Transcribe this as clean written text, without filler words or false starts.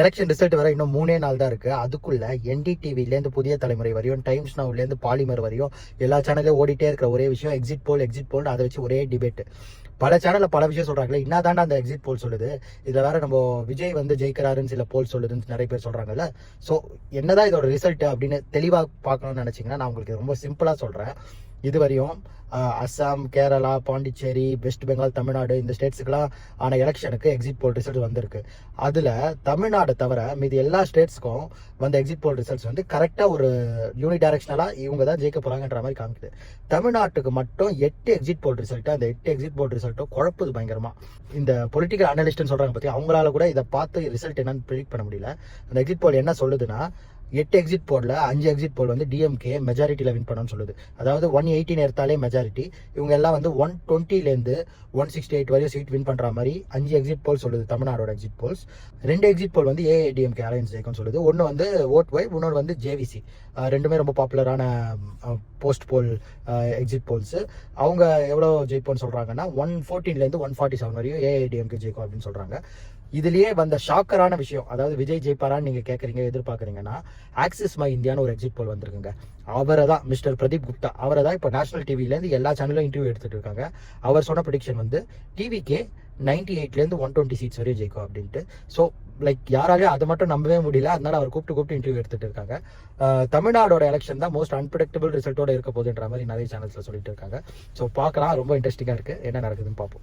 Election result வர இன்னும் 3 நாள் தான் இருக்கு. அதுக்குள்ள என்டிடிவிலேருந்து புதிய தலைமுறை வரையும், டைம்ஸ் நவுலேருந்து பாலிமர் வரையும் எல்லா சேனல்லையும் ஓடிட்டே இருக்கிற ஒரே விஷயம் எக்ஸிட் போல் அதை வச்சு ஒரே டிபேட். பல சேனல்ல பல விஷயம் சொல்றாங்களே, என்னதாண்டா அந்த எக்ஸிட் போல் சொல்லுது, இதுல வேற நம்ம விஜய் வந்து ஜெயிக்கிறாருன்னு சில போல் சொல்லுதுன்னு நிறைய பேர் சொல்றாங்கல்ல. ஸோ என்னதான் இதோட ரிசல்ட் அப்படின்னு தெளிவாக பார்க்கணும்னு நினைச்சீங்கன்னா நான் உங்களுக்கு ரொம்ப சிம்பிளா சொல்றேன். இதுவரையும் அஸ்ஸாம், கேரளா, பாண்டிச்சேரி, வெஸ்ட் பெங்கால், தமிழ்நாடு இந்த ஸ்டேட்ஸுக்கெல்லாம் ஆன எலெக்ஷனுக்கு எக்ஸிட் போல் ரிசல்ட் வந்திருக்கு. அதில் தமிழ்நாடு தவிர மீதி எல்லா ஸ்டேட்ஸ்க்கும் வந்த எக்ஸிட் போல் ரிசல்ட்ஸ் வந்து கரெக்டாக ஒரு யூனிடைரக்ஷனலாக இவங்க தான் ஜெயிக்க போகிறாங்கன்ற மாதிரி காமிக்குது. தமிழ்நாட்டுக்கு மட்டும் 8 எக்ஸிட் போல் ரிசல்ட்டு, அந்த 8 எக்ஸிட் போல் ரிசல்ட்டும் குழப்புது பயங்கரமாக. இந்த பொலிட்டிக்கல் அனலிஸ்ட்னு சொல்கிறாங்க பற்றி, அவங்களால கூட இதை பார்த்து ரிசல்ட் என்னன்னு ப்ரிடிக்ட் பண்ண முடியல. அந்த எக்ஸிட் போல் என்ன சொல்லுதுன்னா, 8 எக்ஸிட் போல்ல 5 எக்ஸிட் போல் வந்து டிஎம்கே மெஜாரிட்டியில் வின் பண்ணணும்னு சொல்லுது. அதாவது 118 எடுத்தாலே மெஜாரிட்டி, இவங்க எல்லாம் வந்து 120லேருந்து 168 வரையும் சீட் வின் பண்ணுற மாதிரி 5 எக்ஸிட் போல் சொல்லுது தமிழ்நாடோட எக்ஸிட் போல்ஸ். 2 எக்ஸிட் போல் வந்து ஏஐடிஎம்கே அலையன்ஸ் ஜெயிக்கும்னு சொல்லுது. ஒன்று வந்து ஓட் ஒய், இன்னொன்று வந்து ஜேவிசி. ரெண்டுமே ரொம்ப பாப்புலரான போஸ்ட் போல் எக்ஸிட் போல்ஸ். அவங்க எவ்வளோ ஜெயிப்போம்னு சொல்கிறாங்கன்னா 114லேருந்து 147 வரையும் ஏஐடிஎம்கே ஜெயிக்கும் அப்படின்னு சொல்கிறாங்க. இதுலயே வந்த ஷாக்கரான விஷயம், அதாவது விஜய் ஜெயிப்பாரான்னு நீங்க கேட்குறீங்க, எதிர்பார்க்குறீங்கன்னா, ஆக்சிஸ் மை இந்தியான்னு ஒரு எக்ஸிட் போல் வந்திருக்குங்க. அவரை தான் மிஸ்டர் பிரதீப் குப்தா, அவரை தான் இப்போ நேஷனல் டிவிலேருந்து எல்லா சேனலும் இன்டர்வியூ எடுத்துட்டு இருக்காங்க. அவர் சொன்ன ப்ரெடிக்ஷன் வந்து டிவிக்கே 98லேருந்து 120 சீட்ஸ் வரையும் ஜெயிக்கும் அப்படின்ட்டு. ஸோ யாராலையும் அதை மட்டும் நம்பவே முடியல. அதனால அவர் கூப்பிட்டு இன்டர்வியூ எடுத்துட்டு இருக்காங்க. தமிழ்நாடோட எலெக்ஷன் தான் மோஸ்ட் அன்பிரடிக்டபிள் ரிசல்ட்டோட இருக்க போகுதுன்ற மாதிரி நிறைய சேனல்ஸ்ல சொல்லிட்டு இருக்காங்க. ஸோ பார்க்கலாம், ரொம்ப இன்ட்ரெஸ்டிங்காக இருக்கு, என்ன நடக்குதுன்னு பார்ப்போம்.